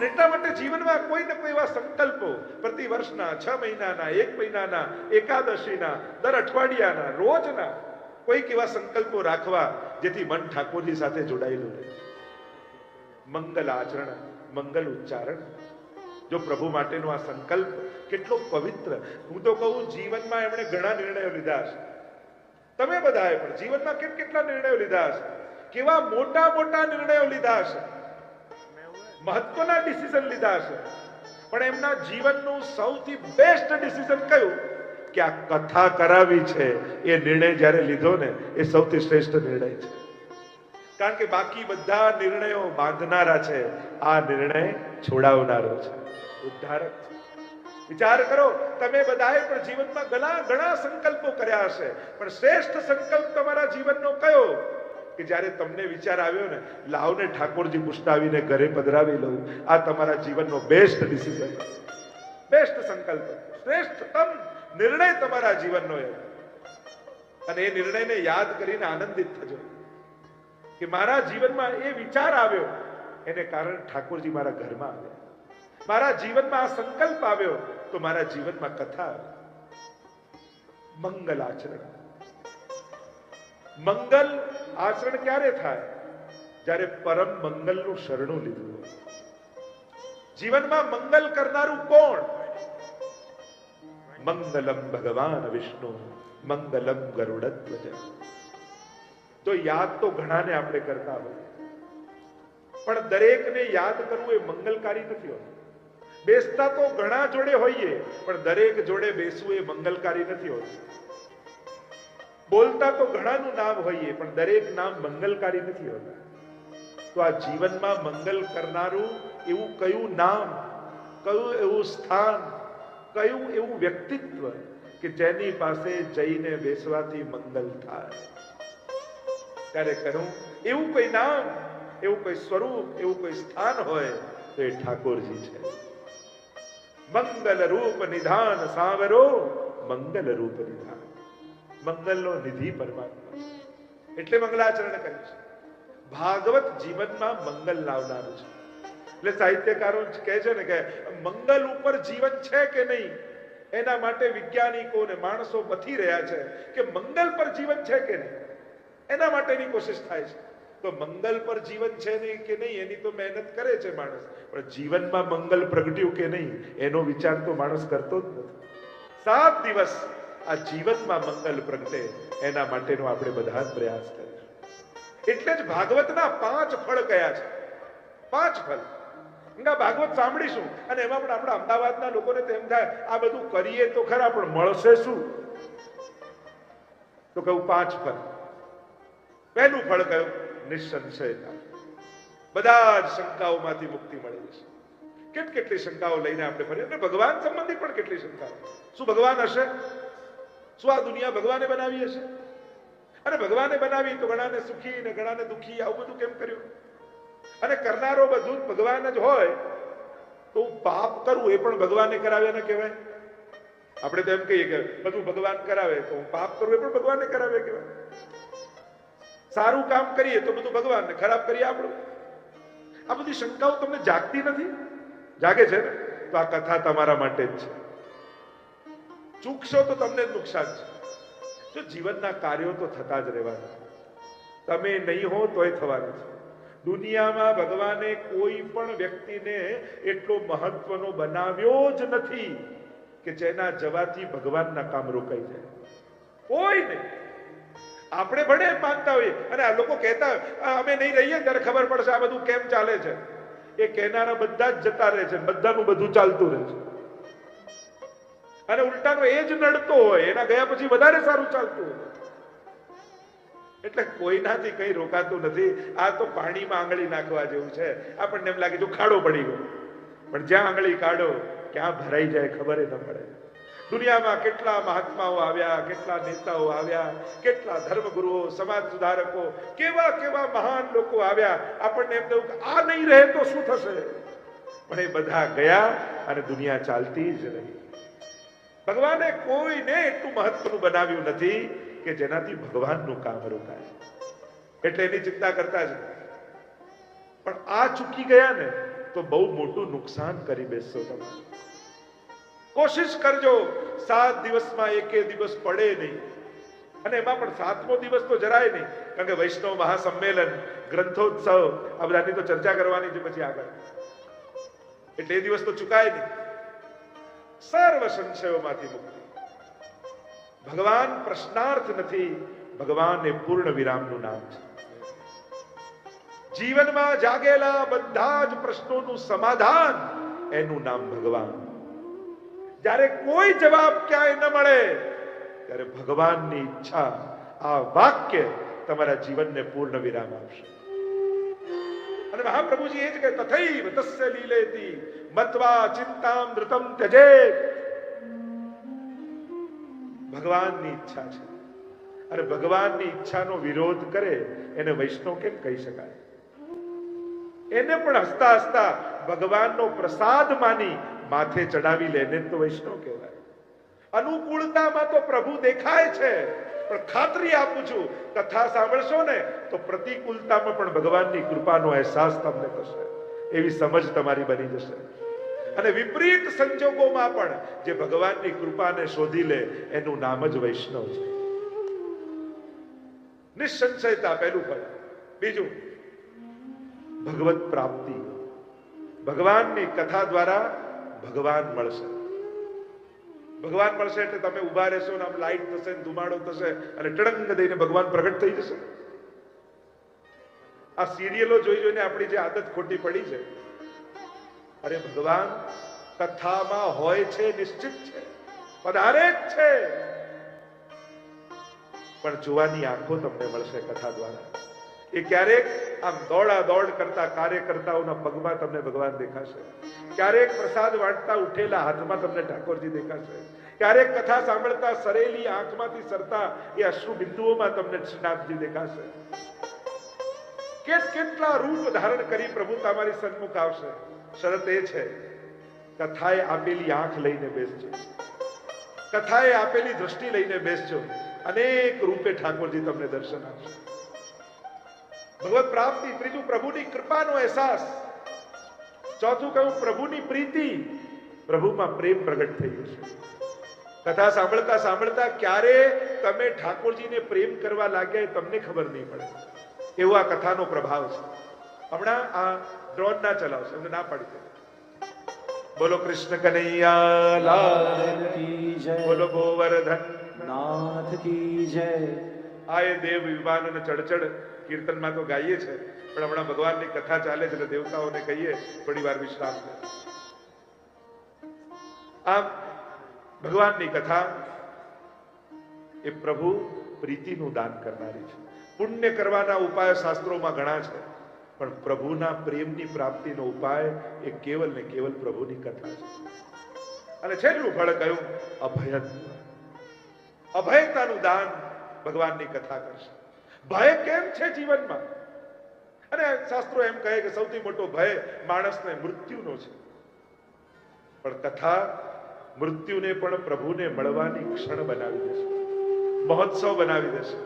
અને એટલા માટે જીવનમાં કોઈ ને કોઈ એવા સંકલ્પો પ્રતિ વર્ષના, 6 મહિનાના, 1 મહિનાના, એકાદશીના, દર અઠવાડિયાના, રોજના કોઈક એવા સંકલ્પો રાખવા જેથી મન ઠાકોરજી સાથે જોડાયેલું રહે. મંગલ આચરણ, મંગલ ઉચ્ચારણ. જો પ્રભુ માટેનો આ સંકલ્પ કેટલો પવિત્ર. હું તો કહું, જીવનમાં એમણે ઘણા નિર્ણયો લીધા છે. તમે બધાએ પણ જીવનમાં કેટલા નિર્ણયો લીધા છે, કેવા મોટા મોટા નિર્ણયો લીધા છે, મહત્વના ડિસિઝન લીધા છે. પણ એમના જીવનનું સૌથી બેસ્ટ ડિસિઝન કયું? કે આ કથા કરાવી છે. એ નિર્ણય જ્યારે લીધો ને, એ સૌથી શ્રેષ્ઠ નિર્ણય છે. કારણ કે બાકી બધા નિર્ણયો બાંધનારા છે, આ નિર્ણય છોડાવનારો છે, ઉદ્ધારક છે. વિચાર કરો, તમે બધાએ પણ જીવનમાં ઘણા સંકલ્પો કર્યા હશે, પણ શ્રેષ્ઠ સંકલ્પ તમારા જીવનનો કયો? કે જ્યારે તમને વિચાર આવ્યો ને, લાવને ઠાકોરજી પુષ્ટાવીને ઘરે પધરાવી લઉં. આ તમારા જીવનનો બેસ્ટ ડિસિઝન, બેસ્ટ સંકલ્પ, શ્રેષ્ઠતમ નિર્ણય તમારા જીવનનો એ. અને એ નિર્ણયને યાદ કરીને આનંદિત થજો કે મારા જીવનમાં એ વિચાર આવ્યો, એને કારણે ઠાકોરજી મારા ઘરમાં આવ્યા. મારા જીવનમાં આ સંકલ્પ આવ્યો તો મારા જીવનમાં કથા આવી. મંગલ આચરણ. મંગલ આચરણ ક્યારે થાય? જ્યારે પરમ મંગલનું શરણું લીધું હોય. જીવનમાં મંગલ કરનારું કોણ? મંગલમ ભગવાન વિષ્ણુ મંગલમ ગરુડધ્વજ. તો યાદ તો ઘણાને આપણે કરતા હોય, પણ દરેકને યાદ કરવું એ મંગલકારી નથી હોતું. બેસતા તો ઘણા જોડે હોઈએ, પણ દરેક જોડે બેસવું એ મંગલકારી નથી હોતું. બોલતા તો ઘણાનું નામ હોઈએ, પણ દરેક નામ મંગલકારી નથી હોતા. તો આ જીવનમાં મંગલ કરનારું એવું કયું નામ, કયું એવું સ્થાન, કયું એવું વ્યક્તિત્વ કે જેની પાસે જઈને બેસવાથી મંગલ થાય? ત્યારે કહું, એવું કોઈ નામ, એવું કોઈ સ્વરૂપ, એવું કોઈ સ્થાન હોય તો એ ઠાકોરજી છે. મંગલ રૂપ નિધાન સાવરો, મંગલ રૂપ નિધાન. મંગલનો નિધિ પરમાત્મા, એટલે મંગલાચરણ કર્યું છે. ભાગવત જીવનમાં મંગલ લાવનારું છે. એટલે સાહિત્યકારો કહે છે ને કે મંગલ ઉપર જીવન છે કે નહીં, એના માટે વિજ્ઞાનિકો ને માણસો બથી રહ્યા છે કે મંગલ પર જીવન છે કે નહીં, એના માટેની કોશિશ થાય છે. તો મંગલ પર જીવન છે નહીં કે નહીં એની તો મહેનત કરે છે માણસ, પણ જીવનમાં મંગલ પ્રગટ્યું કે નહીં એનો વિચાર તો માણસ કરતો જ નથી. 7 દિવસ આ જીવનમાં મંગલ પ્રગટે એના માટેનો આપણે બધા જ પ્રયાસ કરીશું. એટલે જ ભાગવતના 5 ફળ કયા છે? 5 ફળ. ભાગવત સાંભળીશું અને એમાં પણ આપણા અમદાવાદના લોકોને તેમ થાય આ બધું કરીએ તો ખરા, પણ મળશે શું? તો કહું 5 ફળ. પહેલું ફળ કયું? નિસંશયતા. બધા જ શંકાઓમાંથી મુક્તિ મળી જશે. કેટલી શંકાઓ લઈને આપણે ફરીએ, અને ભગવાન સંબંધી પણ કેટલી શંકાઓ. શું ભગવાન હશે? શું આ દુનિયા ભગવાને બનાવી હશે? અને ભગવાને બનાવી તો ઘણાને સુખી ને ઘણાને દુખી, આવું બધું કેમ કર્યું? અને કરનારો બધું ભગવાન જ હોય તો પાપ કરવું એ પણ ભગવાને કરાવ્યા ને કહેવાય. આપણે તો એમ કહીએ કે બધું ભગવાન કરાવે તો પાપ કરવું એ પણ ભગવાને કરાવે કહેવાય. સારું કામ કરીએ તો બધું ભગવાન, ને ખરાબ કરીએ આપણું. આ બધી શંકાઓ તમને જાગતી નથી? જાગે છે ને? તો આ કથા તમારા માટે જ છે. ચૂકશો તો તમને જ નુકસાન છે. જો જીવનના કાર્યો તો થતા જ રહેવાના, તમે નહીં હો તોય થવાના છે. દુનિયામાં ભગવાને કોઈ પણ વ્યક્તિને એટલો મહત્વનો બનાવ્યો જ નથી કે જેના જવાથી ભગવાનના કામ રોકાઈ જાય. કોઈ નહીં. આપણે ભણે માનતા હોઈએ અને આ લોકો કહેતા અમે નહીં રહીએ ત્યારે ખબર પડશે આ બધું કેમ ચાલે છે. એ કહેનારા બધા જ જતા રહે છે, બધાનું બધું ચાલતું રહે છે. અને ઉલટાનો એ જ નડતો હોય, એના ગયા પછી વધારે સારું ચાલતું હોય. એટલે કોઈનાથી કઈ રોકાતું નથી. આ તો પાણીમાં આંગળી નાખવા જેવું છે. આપણને એમ લાગે જો ખાડો પડી ગયો, પણ જ્યાં આંગળી કાઢો ક્યાં ભરાઈ જાય ખબર ન પડે. દુનિયામાં કેટલા મહાત્માઓ આવ્યા, કેટલા નેતાઓ આવ્યા, કેટલા ધર્મગુરુઓ, સમાજ સુધારકો, કેવા કેવા મહાન લોકો આવ્યા. આપણને એમ થયું કે આ નહીં રહે તો શું થશે, પણ એ બધા ગયા અને દુનિયા ચાલતી જ રહી. ભગવાને કોઈને એટલું મહત્વનું બનાવ્યું નથી કે જેનાથી ભગવાનનું કામ રોકાય. એટલે એની ચિંતા કરતા જ. પણ આ ચૂકી ગયા ને તો બહુ મોટું નુકસાન કરી બેસશો તમે. કોશિશ કરજો 7 દિવસમાં એકે દિવસ પડે નહીં, અને એમાં પણ 7મો દિવસ તો જરાય નહીં, કારણ કે વૈષ્ણવ મહાસંમેલન, ગ્રંથોત્સવ, આ બધાની તો ચર્ચા કરવાની છે પછી આગળ, એટલે એ દિવસ તો ચુકાય નહીં. સર્વ સંશયોમાંથી મુક્તિ. ભગવાન પ્રશ્નાર્થ નથી, ભગવાન એ પૂર્ણ વિરામનું નામ છે. જીવનમાં જાગેલા બધા જ પ્રશ્નોનું સમાધાન એનું નામ ભગવાન. જ્યારે કોઈ જવાબ ક્યાંય ન મળે ત્યારે ભગવાનની ઈચ્છા, આ વાક્ય તમારા જીવનને પૂર્ણ વિરામ આપશે. અને મહાપ્રભુજી એ જ કહે, તથૈવ તસ્ય લીલેતિ મત્વા ચિંતામૃતમ ત્યજેત. ભગવાનની ઈચ્છા છે, અને ભગવાનની ઈચ્છાનો વિરોધ કરે એને વૈષ્ણવ કેમ કહી શકાય? એને પણ હસતા હસતા ભગવાનનો પ્રસાદ માની માથે ચડાવી લે ને તો વૈષ્ણવ કહેવાય. અનુકૂળતામાં તો પ્રભુ દેખાય છે, પણ ખાતરી આપું છું, કથા સાંભળશો ને તો પ્રતિકૂળતામાં પણ ભગવાનની કૃપાનો અહેસાસ તમને થશે, એવી સમજ તમારી બની જશે. અને વિપરીત સંજોગોમાં પણ જે ભગવાનની કૃપાને શોધી લે એનું નામ જ વૈષ્ણવ છે. નિસંશયતા પહેલું ફળ. બીજું, ભગવત પ્રાપ્તિ. ભગવાનની કથા દ્વારા ભગવાન મળશે. ભગવાન મળશે એટલે તમે ઉભા રહેશો ને આમ લાઈટ થશે, ધુમાડો થશે અને ટડંગ દઈને ભગવાન પ્રગટ થઈ જશે. આ સિરિયલો જોઈ જોઈને આપણી જે આદત ખોટી પડી છે. અરે ભગવાન કથામાં હોય છે, નિશ્ચિત છે, પધારે જ છે, પણ જોવાની આંખો તમને મળશે કથા દ્વારા. એ ક્યારેક આમ દોડા દોડ કરતા કાર્યકર્તાઓના પગમાં તમને ભગવાન દેખાશે, ક્યારેક પ્રસાદ વાંટતા ઉઠેલા હાથમાં તમને ઠાકોરજી દેખાશે, ક્યારેક કથા સાંભળતા સરેલી આંખમાંથી સરતા એ અશ્રુ બિંદુઓમાં તમને શ્રીનાથજી દેખાશે. કેટલા રૂપ ધારણ કરી પ્રભુ તમારી સન્મુખ આવશે. શરત એ છે, કથાએ આપેલી આંખ લઈને બેસજો, કથાએ આપેલી દ્રષ્ટિ લઈને બેસજો, અનેક રૂપે ઠાકોરજી તમને દર્શન આપશે. ભગવત પ્રાપ્તિ. ત્રીજું, પ્રભુની કૃપાનો અહેસાસ. ચોથું કહ્યું, પ્રભુની પ્રીતિ. પ્રભુમાં પ્રેમ પ્રગટ થઈ જશે. કથા સાંભળતા સાંભળતા ક્યારે તમે ઠાકોરજીને પ્રેમ કરવા લાગ્યા એ તમને ખબર નહીં પડે, એવો આ કથાનો પ્રભાવ છે. હમણાં આ ડ્રોન ના ચલાવશે, એમને ના પાડી દે. બોલો કૃષ્ણ કનૈયા લાલ કી જય, બોલો ગોવર્ધન નાથ કી જય. આ એ દેવ વિમાન અને ચડચડ કીર્તનમાં તો ગાઈએ છે, પણ હમણાં ભગવાનની કથા ચાલે છે એટલે દેવતાઓને કહીએ થોડી વાર વિશ્રામ લે. આમ ભગવાનની કથા એ પ્રભુ પ્રીતિનું દાન કરનારી છે. પુણ્ય કરવાના ઉપાય શાસ્ત્રોમાં ઘણા છે, પણ પ્રભુના પ્રેમની પ્રાપ્તિનો ઉપાય એ કેવલ ને કેવલ પ્રભુની કથા છે. અને છેલ્લું ફળ કયું? અભયત્વ. અભયતાનું દાન ભગવાનની કથા કરશે. ભય કેમ છે જીવનમાં? અને શાસ્ત્રો એમ કહે કે સૌથી મોટો ભય માણસને મૃત્યુનો છે, પણ કથા મૃત્યુને પણ પ્રભુને મળવાની ક્ષણ બનાવી દેશે, મહોત્સવ બનાવી દેશે.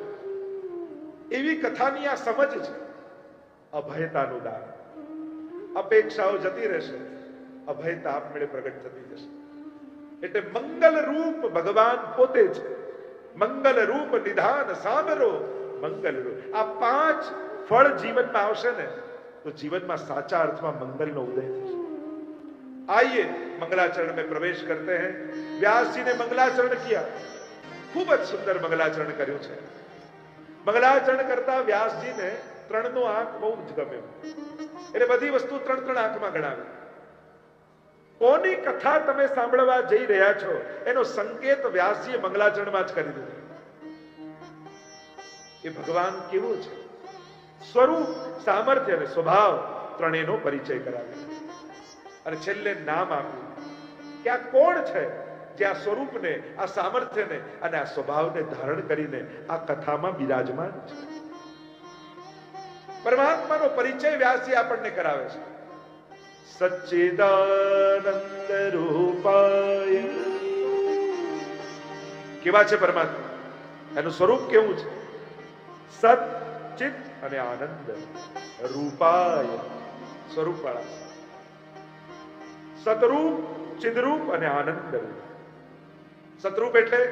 એવી કથાની આ સમજ છે. અભયતાનું દાન. અપેક્ષાઓ જતી રહેશે, અભયતા આપમેળે પ્રગટ થતી જશે. એટલે મંગલ રૂપ ભગવાન પોતે છે. મંગલ રૂપ નિધાન સામરો મંગલ રૂપ. આ 5 ફળ જીવનમાં આવશે ને તો જીવનમાં સાચા અર્થમાં મંગલનો ઉદય થશે. आइए मंगलाचरण में प्रवेश करते हैं. व्यास जी ने मंगलाचरण किया, खूब જ સુંદર મંગલાચરણ કર્યું છે. મંગલાચરણ કરતા વ્યાસજીને 3 નો આંક બહુ જ ગમ્યો, એટલે બધી વસ્તુ 3 આંકમાં ગણાવી. કોની કથા તમે સાંભળવા જઈ રહ્યા છો એનો સંકેત વ્યાસજીએ મંગલાચરણમાં જ કરી દીધો. એ ભગવાન કેવો છે, સ્વરૂપ, સામર્થ્ય અને સ્વભાવ ત્રણેયનો પરિચય કરાવ્યો. અને છેલ્લે નામ આપ્યું કે આ કોણ છે જે આ સ્વરૂપને, આ સામર્થ્યને અને આ સ્વભાવને ધારણ કરીને આ કથામાં બિરાજમાન છે. પરમાત્માનો પરિચય વ્યાસજી આપણને કરાવે છે. સચ્ચિદાનંદ રૂપાય. કેવા છે પરમાત્મા? એનું સ્વરૂપ કેવું છે? સત, ચિત અને આનંદ રૂપાય, સ્વરૂપ વાળા. સતરૂપ, ચિદરૂપ અને આનંદ રૂપ. સતરૂપ એટલે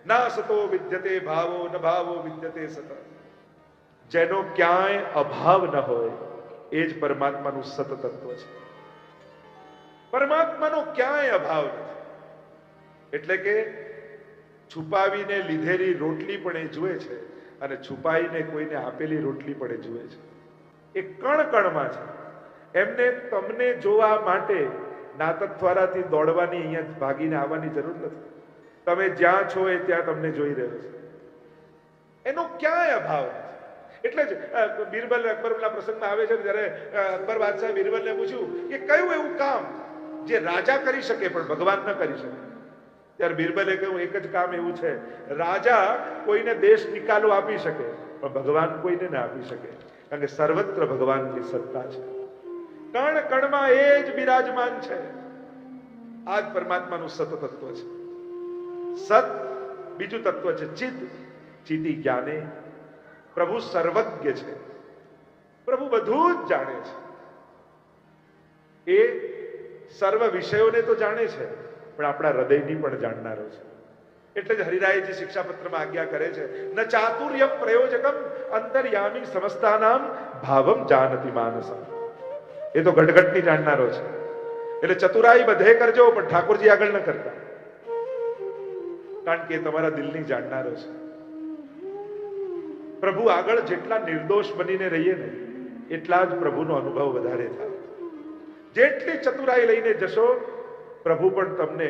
ના સતો વિદ્યતે ભાવો ન ભાવો વિદ્યતે સત. જેનો ક્યાંય અભાવ ન હોય એ જ પરમાત્માનું સત તત્વ છે. પરમાત્માનો ક્યાંય અભાવ નથી. એટલે કે છુપાવીને લીધેલી રોટલી પણ એ જુએ છે અને છુપાઈને કોઈને આપેલી રોટલી પણ એ જુએ છે. એ કણ કણમાં છે. એમને તમને જોવા માટે નાતત્વારાથી દોડવાની, અહીંયા ભાગીને આવવાની જરૂર નથી. તમે જ્યાં છો એ ત્યાં તમને જોઈ રહ્યો છે. એનો ક્યાંય અભાવ નથી. એટલે જ બિરબલ અકબરના પ્રસંગમાં આવે છે જ્યારે અકબર બાદશાહ બિરબલને પૂછ્યું કે કયું એવું કામ જે રાજા કરી શકે પણ ભગવાન ન કરી શકે. ત્યારે બિરબલે કહ્યું એક જ કામ એવું છે, રાજા કોઈને દેશ નિકાલો આપી શકે પણ ભગવાન કોઈને ના આપી શકે. કારણ કે સર્વત્ર ભગવાનની સત્તા છે. કણ કણમાં એ જ બિરાજમાન છે. આ જ પરમાત્માનું સત તત્વ છે. સત બીજું તત્વ છે ચિદ. ચિતિ જ્ઞાને. પ્રભુ સર્વજ્ઞ છે. પ્રભુ બધું જ જાણે છે. એ સર્વ વિષયોને તો જાણે છે પણ આપણા હૃદયની પણ જાણનારો છે. એટલે જ હરિરાયજી શિક્ષાપત્રમાં આજ્ઞા કરે છે, ન ચાતુર્યમ પ્રયોજકમ અંતર્યામી સમસ્તાનામ ભાવમ જાનતિ માનસમ. એ તો ઘટઘટની જાણનારો છે. એટલે ચતુરાઈ બધે કરજો પણ ઠાકોરજી આગળ ન કરતા, કારણ કે એ તમારા દિલની જાણનારો છે. પ્રભુ આગળ જેટલા નિર્દોષ બનીને રહીએ ને એટલા જ પ્રભુનો અનુભવ વધારે થાય. જેટલી ચતુરાઈ લઈને જશો પ્રભુ પણ તમને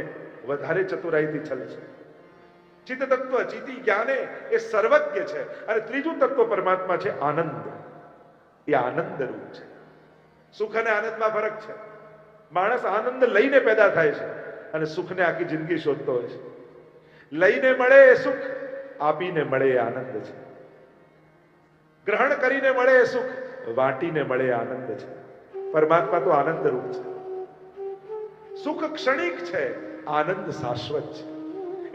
વધારે ચતુરાઈથી ચલશે. ચિત્ત તત્વ, ચિતિ જ્ઞાને એ સર્વજ્ઞ છે. અને ત્રીજું તત્વ પરમાત્મા છે આનંદ. એ આનંદ રૂપ છે. સુખ અને આનંદમાં ફરક છે. માણસ આનંદ લઈને પેદા થાય છે અને સુખને આખી જિંદગી શોધતો હોય છે. લઈને મળે એ સુખ, આપીને મળે એ આનંદ છે. ગ્રહણ કરીને મળે એ સુખ, વાટીને મળે એ આનંદ છે. પરમાત્મા તો આનંદ રૂપ છે. સુખ ક્ષણિક છે, આનંદ શાશ્વત છે.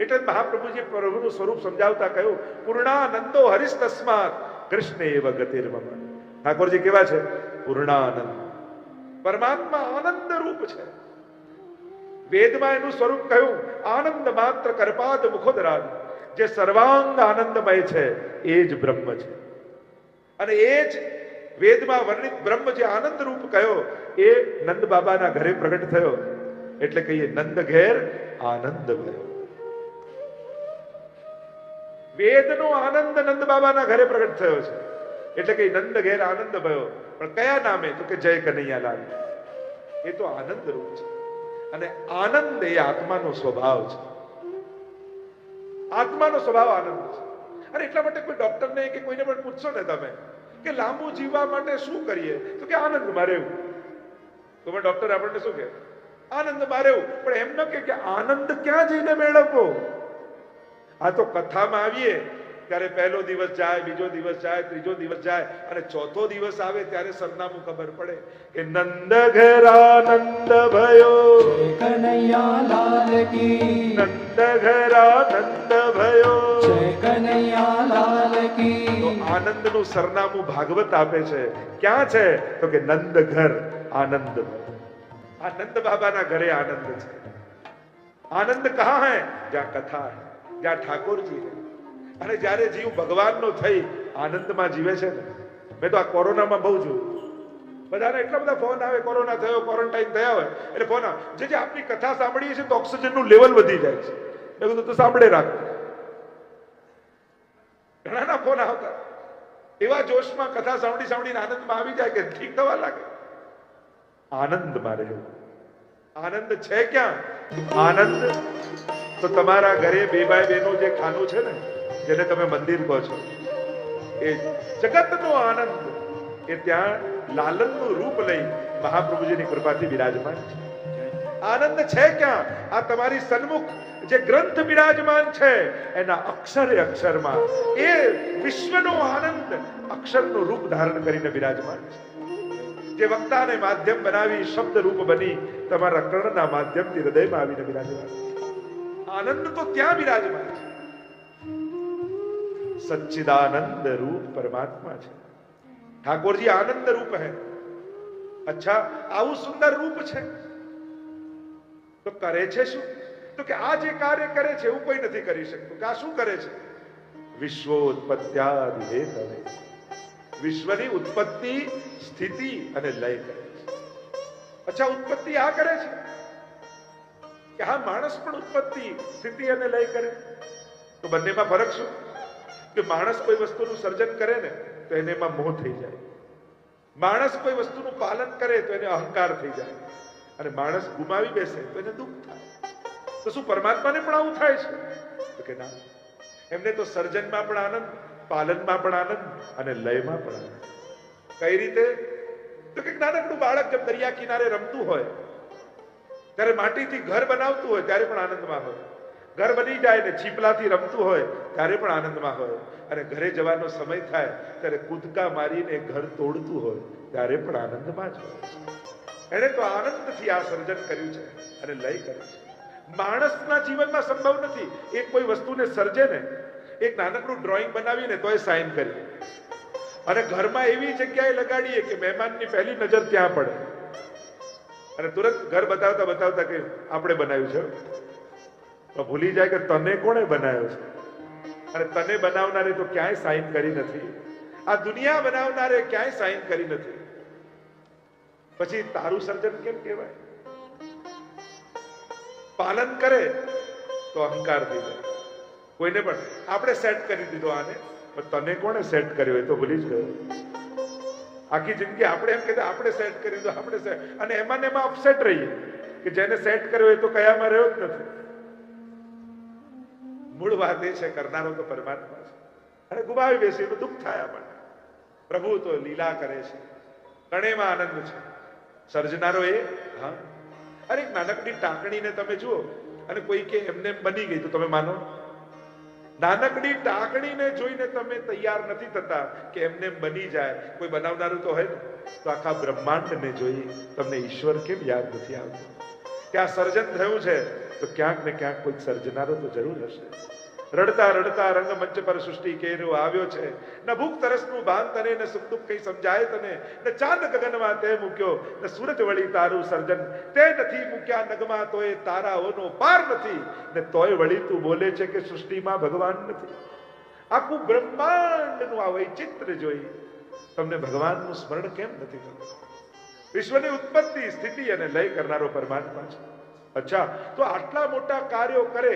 એટલે મહાપ્રભુજી પ્રભુનું સ્વરૂપ સમજાવતા કહ્યું, પૂર્ણાનંદો હરિસ તસ્માત કૃષ્ણ એવ ગતિર્મમ. ઠાકોરજી કેવા છે? પૂર્ણાનંદ. પરમાત્મા આનંદ રૂપ છે. વેદમાં એનું સ્વરૂપ કહ્યું, આનંદ માત્ર કરપાદ મુખોદરાદ. જે સર્વાંગ આનંદમય છે એ જ બ્રહ્મ છે. અને એ જ વેદમાં વર્ણિત બ્રહ્મ જે આનંદ રૂપ કહ્યો એ નંદ બાબાના ઘરે પ્રગટ થયો. એટલે કહીએ નંદ ઘેર આનંદ ભયો. વેદનો આનંદ નંદ બાબાના ઘરે પ્રગટ થયો છે. એટલે કે નંદ ઘેર આનંદ ભયો. પણ કયા નામે? તો કે જય કનૈયાલાલ. એ તો આનંદ રૂપ છે. અને આનંદ એ આત્માનો સ્વભાવ છે. આત્માનો સ્વભાવ આનંદ છે. અને એટલા માટે કોઈ ડોક્ટરને કે કોઈને પણ પૂછશો ને તમે કે લાંબુ જીવવા માટે શું કરીએ, તો કે આનંદમાં રહેવું. તો પણ ડોક્ટર આપણને શું કહે? આનંદમાં રહેવું. પણ એમ ન કે આનંદ ક્યાં જઈને મેળવવો. આ તો કથામાં આવીએ ત્યારે પહેલો દિવસ જાય, બીજો દિવસ જાય, ત્રીજો દિવસ જાય અને ચોથો દિવસ આવે ત્યારે સરનામું ખબર પડે કે નંદ ઘેર આનંદ ભયો, કનૈયાલાલ કી. નંદ ઘેર આનંદ ભયો. કનૈયાલાલ કી. તો આનંદનું સરનામું ભાગવત આપે છે. ક્યાં છે? તો કે નંદ ઘર આનંદ ભયો. આ નંદ બાબાના ઘરે આનંદ છે. આનંદ કહા હૈ? જ્યાં કથા હૈ, જ્યાં ઠાકોરજી હૈ. અને જ્યારે જીવ ભગવાનનો થઈ આનંદમાં જીવે છે ને, મેં તો આ કોરોનામાં બહુ જોયું. બધાને એટલા બધા ફોન આવે, કોરોના થયો, ક્વોરન્ટાઇન થયા હોય એટલે ફોન આવે, જે આપની કથા સાંભળીએ છીએ તો ઓક્સિજનનું લેવલ વધી જાય છે. મેં કીધું તો સાંભળે રાખો. ઘણાના ફોન આવતા એવા જોશમાં કથા સાંભળીને આનંદમાં આવી જાય કે ઠીક થવા લાગે. આનંદમાં રહેવું. આનંદ છે ક્યાં? આનંદ તો તમારા ઘરે 2x2 નું જે ખાનું છે ને, જેને તમે મંદિર કહો છો, એ જગતનો આનંદ એ ત્યાં લાલનનું રૂપ લઈ મહાપ્રભુજીની કૃપાથી બિરાજમાન છે. આનંદ છે ક્યાં? આ તમારી સન્મુખ જે ગ્રંથ બિરાજમાન છે એના અક્ષરે અક્ષરમાં એ વિશ્વનો આનંદ અક્ષરનું રૂપ ધારણ કરીને બિરાજમાન છે. જે વક્તાને માધ્યમ બનાવી શબ્દ રૂપ બની તમારા કર્ણના માધ્યમથી હૃદયમાં આવીને બિરાજમાન છે. આનંદ તો ત્યાં બિરાજમાન છે. સચ્ચિદાનંદ રૂપ પરમાત્મા છે. ઠાકોરજી આનંદ રૂપ હૈ. અચ્છા, આવું સુંદર રૂપ છે તો કરે છે શું? તો કે આ જે કાર્ય કરે છે એવું કોઈ નથી કરી શકતું. કે આ શું કરે છે? વિશ્વોત્પત્ત્યાદિ હેતવે, વિશ્વની ઉત્પત્તિ, સ્થિતિ અને લય કરે છે. અચ્છા, ઉત્પત્તિ આ કરે છે કે હા માણસ પણ ઉત્પત્તિ, સ્થિતિ અને લય કરે. તો બંનેમાં ફરક શું? કે માણસ કોઈ વસ્તુનું સર્જન કરે ને તો એને એમાં મોહ થઈ જાય. માણસ કોઈ વસ્તુનું પાલન કરે તો એને અહંકાર થઈ જાય. અને માણસ ગુમાવી બેસે તો એને દુઃખ થાય. તો શું પરમાત્માને પણ આવું થાય છે? તો કે ના, એમને તો સર્જનમાં પણ આનંદ, પાલનમાં પણ આનંદ અને લયમાં પણ આનંદ. કઈ રીતે? તો કે નાનકડું બાળક જેમ દરિયા કિનારે રમતું હોય ત્યારે માટીથી ઘર બનાવતું હોય ત્યારે પણ આનંદમાં હોય. ઘર બની જાય ને છીપલાથી રમતું હોય ત્યારે પણ આનંદમાં હોય. અને ઘરે જવાનો સમય થાય ત્યારે કૂદકા મારીને ઘર તોડતું હોય ત્યારે પણ આનંદમાં જ હોય. એને તો આનંદથી આ સર્જન કર્યું છે અને લય કર્યું છે. માણસના જીવનમાં સંભવ નથી. એક કોઈ વસ્તુને સર્જે ને, એક નાનકડું ડ્રોઈંગ બનાવીને તોય સાઇન કરીએ અને ઘરમાં એવી જગ્યાએ લગાડીએ કે મહેમાનની પહેલી નજર ત્યાં પડે અને તુરંત ઘર બતાવતા બતાવતા કે આપણે બનાવ્યું છે. તો ભૂલી જાય કે તને કોણે બનાવ્યો છે. અને તને બનાવનારે તો ક્યાંય સાઇન કરી નથી. આ દુનિયા બનાવનારે ક્યાંય સાઇન કરી નથી. પછી તારું સર્જન કેમ કહેવાય? પાલન કરે તો અહંકાર થઈ જાય. કોઈને પણ આપણે સેટ કરી દીધો આને, પણ તને કોણે સેટ કર્યો એ તો ભૂલી જ ગયો. આખી જિંદગી આપણે એમ કહેતા આપણે સેટ કરી દીધો, આપણે સેટ, અને એમાં ને એમાં અપસેટ રહીએ કે જેને સેટ કર્યો એ તો કયામાં રહ્યો જ નથી. મૂળ વાત એ છે કરનારો તો પરમાત્મા છે અને ગુમાવી બેસી તો દુઃખ થાય આપણને. પ્રભુ તો લીલા કરે છે, કણેમાં આનંદ છે. સર્જનારો એ હા. અરે એક નાનકડી ટાંકણીને તમે જુઓ અને કોઈ કે એમને બની ગઈ તો તમે માનો? નાનકડી ટાંકણીને જોઈને તમે તૈયાર નથી થતા કે એમને બની જાય. કોઈ બનાવનારું તો હોય ને. તો આખા બ્રહ્માંડને જોઈ તમને ઈશ્વર કેમ યાદ નથી આવતું? કે આ સર્જન થયું છે તો ક્યાંક ને ક્યાંક કોઈ સર્જનારો તો જરૂર હશે. રડતા રડતા રંગમંચ પર સૃષ્ટિ કેરો આવ્યો છે. ન ભૂખ તરસનું ભાન તને, ન સુખ દુઃખ કઈ સમજાય તને. ન ચાંદ ગગનમાં તે મૂક્યો, ન સૂરજ વળી તારું સર્જન તે નથી મૂક્યા નગમાં, તોય તારાઓનો પાર નથી. ને તોય વળી તું બોલે છે કે સૃષ્ટિમાં ભગવાન નથી. આખું બ્રહ્માંડનું આ વૈચિત્ર જોઈ તમને ભગવાનનું સ્મરણ કેમ નથી થતું? વિશ્વની ઉત્પત્તિ, સ્થિતિ અને લય કરનારો પરમાત્મા છે. અચ્છા, તો આટલા મોટા કાર્યો કરે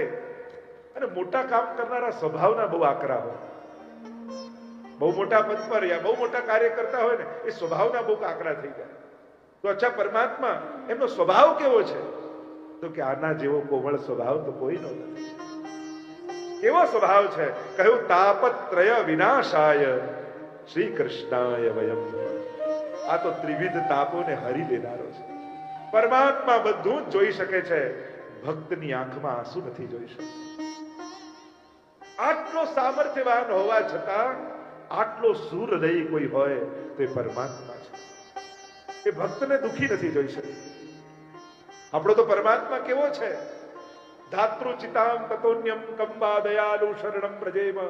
અને મોટા કામ કરનારા સ્વભાવના બહુ આકરા હોય. બહુ મોટા પદ પર યા બહુ મોટા કાર્ય કરતા હોય ને એ સ્વભાવના બહુ આકરા થઈ જાય. તો અચ્છા, પરમાત્મા એમનો સ્વભાવ કેવો છે? તો કે આના જેવો કોમળ સ્વભાવ તો કોઈનો નથી. કેવો સ્વભાવ છે? કહ્યું તાપત્રય વિનાશાય શ્રી કૃષ્ણાય વયમ. આ તો ત્રિવિધ તાપોને હરી લેનારો છે. પરમાત્મા બધું જ જોઈ શકે છે, ભક્તની આંખમાં આંસુ નથી જોઈ શકતો. આટલો સામર્થ્યવાન હોવા છતાં આટલો સુરદયી કોઈ હોય તો એ પરમાત્મા છે. એ ભક્તને દુખી નથી જોઈ શકતો. આપણો તો પરમાત્મા કેવો છે? ધાતૃચિતામ તતોન્યમ કંબા દયાલુ શરણમ પ્રજેમ.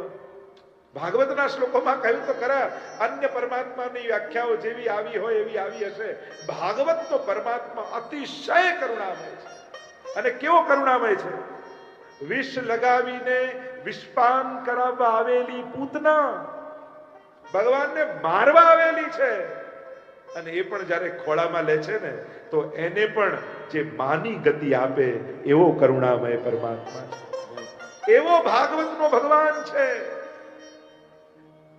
ભાગવતના શ્લોકોમાં કહ્યું તો ખરા, અન્ય પરમાત્માની વ્યાખ્યાઓ જેવી આવી હોય એવી આવી હશે. ભાગવતનો પરમાત્મા અતિશય કરુણામય છે. અને કેવો કરુણામય છે? વિષ લગાવીને વિષપાન કરાવવા આવેલી પૂતના ભગવાનને મારવા આવેલી છે. અને એ પણ જ્યારે ખોળામાં લે છે ને તો એને પણ જે માની ગતિ આપે એવો કરુણામય પરમાત્મા છે. એવો ભાગવતનો ભગવાન છે.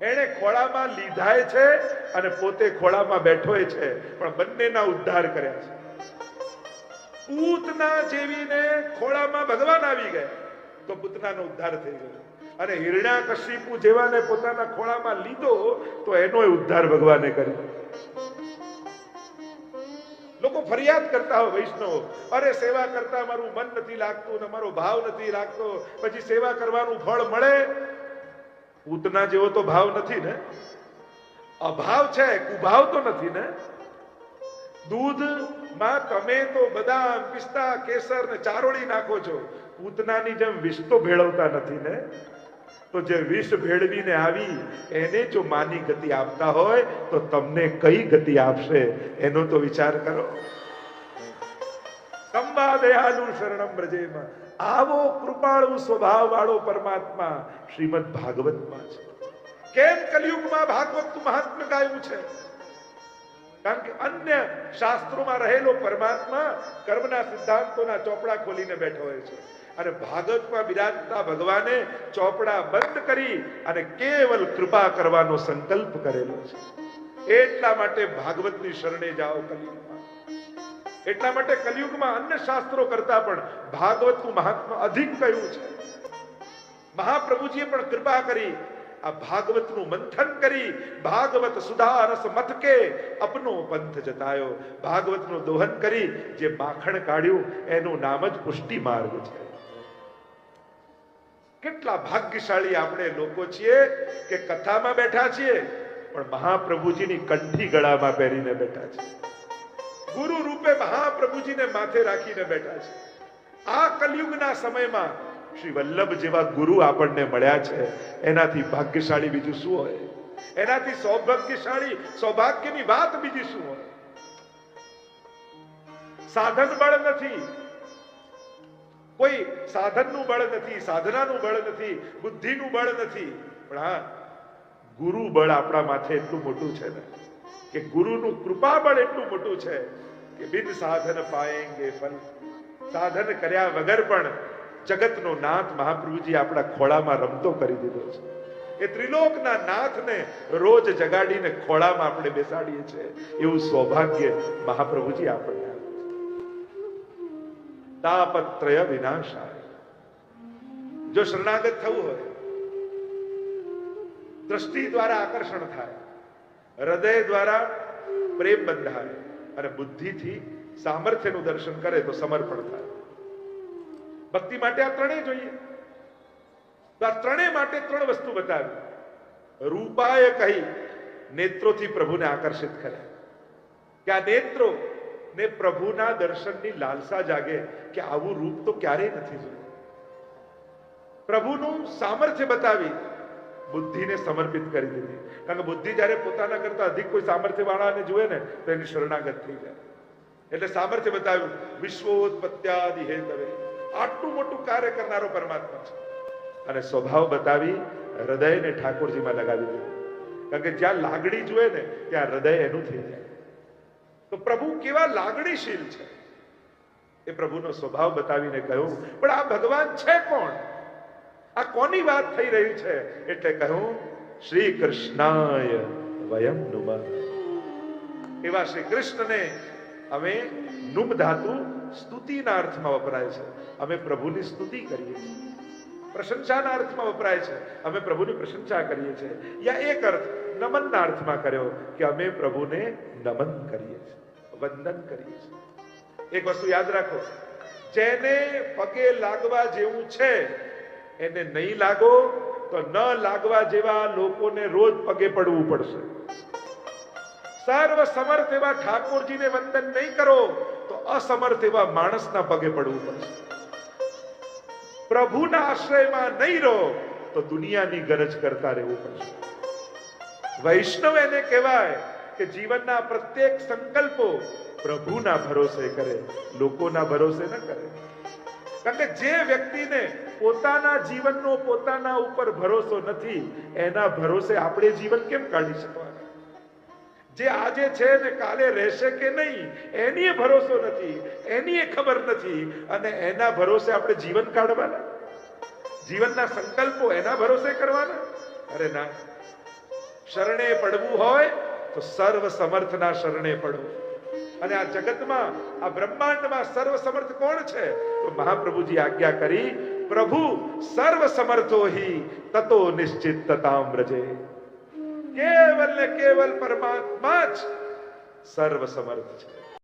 એને ખોળામાં લીધાય છે અને પોતે ખોળામાં બેઠોય છે, પણ બંનેના ઉદ્ધાર કર્યા છે. પૂતના જેવીને ખોળામાં ભગવાન આવી ગયા તો પૂતનાનો ઉદ્ધાર થઈ ગયો. અને હિરણ્યકશિપુ જેવાને પોતાના ખોળામાં લીધો તો એનોય ઉદ્ધાર ભગવાને કર્યો. લોકો ફરિયાદ કરતા હોય વૈષ્ણવો, અરે સેવા કરતા મારું મન નથી લાગતું ને મારો ભાવ નથી લાગતો, પછી સેવા કરવાનું ફળ મળે? પૂતના જેવો તો ભાવ નથી ને. અભાવ છે, કુભાવ તો નથી ને. દૂધમાં તમે તો બદામ, પિસ્તા, કેસર ને ચારોળી નાખો છો. પૂતનાની જેમ વિષ તો ભેળવતા નથી ને. તો જે વિષ ભેળવીને આવી એને જો માની ગતિ આપતા હોય તો તમને કઈ ગતિ આપશે એનો તો વિચાર કરો. કંબા દયાલુ શરણમ બ્રજેમ. આવો કૃપાળુ સ્વભાવ વાળો પરમાત્મા શ્રીમદ ભાગવતમાં છે. કેમ કલિયુગમાં ભાગવતનું મહાત્મ્ય ગાયું છે? કારણ કે અન્ય શાસ્ત્રોમાં રહેલો પરમાત્મા કર્મના સિદ્ધાંતોના ચોપડા ખોલીને બેઠો હોય છે, અને ભાગવતમાં બિરાજતા ભગવાને ચોપડા બંધ કરી અને કેવલ કૃપા કરવાનો સંકલ્પ કરેલો છે. એટલા માટે ભાગવતની શરણે જાઓ કલિયુગમાં. એટલા માટે કલિયુગમાં અન્ય શાસ્ત્રો કરતા પણ ભાગવતનું મહાત્મ્ય અધિક કયું છે. મહાપ્રભુજીએ પણ કૃપા કરી આ ભાગવતનું મંથન કરી ભાગવત સુધા રસ મથકે અપનો પંથ જતાયો. ભાગવતનું દોહન કરી જે માખણ કાઢ્યું એનું નામ જ પુષ્ટિ માર્ગ છે. કેટલા ભાગ્યશાળી આપણે લોકો છીએ કે કથામાં બેઠા છીએ પણ મહાપ્રભુજીની કંઠી ગળામાં પહેરીને બેઠા છે. ગુરુ રૂપે મહાપ્રભુજીને માથે રાખીને બેઠા છે. આ કલિયુગના સમયમાં શ્રી વલ્લભ જેવા ગુરુ આપણને મળ્યા છે, એનાથી ભાગ્યશાળી બીજું શું હોય? એનાથી સૌભાગ્યની વાત બીજી શું હોય? સાધન બળ નથી, કોઈ સાધનનું બળ નથી, સાધનાનું બળ નથી, બુદ્ધિનું બળ નથી, પણ હા ગુરુ બળ આપણા માથે એટલું મોટું છે ને કે ગુરુનું કૃપા બળ એટલું મોટું છે કે બિન સાધન પાએંગે ફલ. સાધન કર્યા વગર પણ જગતનો નાથ મહાપ્રભુજી આપણા ખોળામાં રમતો કરી દીધો છે. એ ત્રિલોકના નાથને રોજ જગાડીને ખોળામાં આપણે બેસાડીએ છીએ. એવું સૌભાગ્ય મહાપ્રભુજી આપણને આપે છે. તાપત્રય વિનાશાય. જો શરણાગત થવું હોય, દ્રષ્ટિ દ્વારા આકર્ષણ થાય, હૃદય દ્વારા પ્રેમ બંધાય અને બુદ્ધિથી સામર્થ્યનું દર્શન કરે તો સમર્પણ થાય. ભક્તિ માટે આ ત્રણેય જોઈએ. તો આ ત્રણેય માટે ત્રણ વસ્તુ બતાવી. રૂપાય કહી નેત્રોથી પ્રભુને આકર્ષિત કરે કે આ નેત્રો ને પ્રભુના દર્શનની લાલસા જાગે કે આવું રૂપ તો ક્યારેય નથી જોયું. પ્રભુનું સામર્થ્ય બતાવી બુદ્ધિને સમર્પિત કરી દીધી. કારણ કે બુદ્ધિ જ્યારે પોતાના કરતા અધિક કોઈ સામર્થ્ય વાળાને જુએ ને તો એની શરણાગત થઈ જાય. એટલે સામર્થ્ય બતાવ્યું. વિશ્વોત્પત્યાદિ હેતવે, આટલું મોટું કાર્ય કરનારો પરમાત્મા છે. અને સ્વભાવ બતાવી હૃદયને ઠાકોરજીમાં લગાવી દીધું. કારણ કે જ્યાં લાગણી જુએ ને ત્યાં હૃદય એનું થઈ જાય. તો પ્રભુ કેવા લાગણીશીલ છે એ પ્રભુનો સ્વભાવ બતાવીને કહ્યું. પણ આ ભગવાન છે કોણ? આ કોની વાત થઈ રહી છે? એટલે કહ્યું શ્રી કૃષ્ણાય વયમ નુમઃ. એવા શ્રી કૃષ્ણને અમે નુમ ધાતુ સ્તુતિના અર્થમાં વપરાય છે. અમે પ્રભુની સ્તુતિ કરીએ છીએ. પ્રશંસાના અર્થમાં વપરાય છે. અમે પ્રભુની પ્રશંસા કરીએ છીએ. યા એક અર્થ નમનના અર્થમાં કર્યો કે અમે પ્રભુને નમન કરીએ છીએ, વંદન કરીએ છીએ. એક વસ્તુ યાદ રાખો, જેને પગે લાગવા જેવું છે એને નહીં લાગો તો ન લાગવા જેવા લોકોને રોજ પગે પડવું પડશે. સર્વ સમર્થ એવા ઠાકોરજીને વંદન નહીં કરો તો અસમર્થ એવા માણસના પગે પડવું પડશે. પ્રભુના આશ્રયમાં નહીં રહો તો દુનિયાની ગરજ કરતા રહેવું પડશે. વૈષ્ણવ એને કહેવાય કે જીવનના પ્રત્યેક સંકલ્પો પ્રભુના ભરોસે કરે, લોકોના ભરોસે ન કરે. કારણ કે જે વ્યક્તિને પોતાના જીવનનો પોતાના ઉપર ભરોસો નથી એના ભરોસે આપણે જીવન કેમ કાઢી શકવાના? જે આજે છે ને કાલે રહેશે કે નહીં એની ભરોસો નથી, એની ખબર નથી, અને એના ભરોસે આપણે જીવન કાઢવાના? જીવનના સંકલ્પો એના ભરોસે કરવાના? અરે ના. શરણે પડવું હોય તો સર્વ સમર્થના શરણે પડવું. અને આ જગતમાં, આ બ્રહ્માંડમાં સર્વ સમર્થ કોણ છે? તો મહાપ્રભુજી આજ્ઞા કરી, પ્રભુ સર્વ સમર્થો હિ તતો નિશ્ચિતતામ વ્રજે. કેવલ ને કેવલ પરમાત્મા જ સર્વ સમર્થ છે.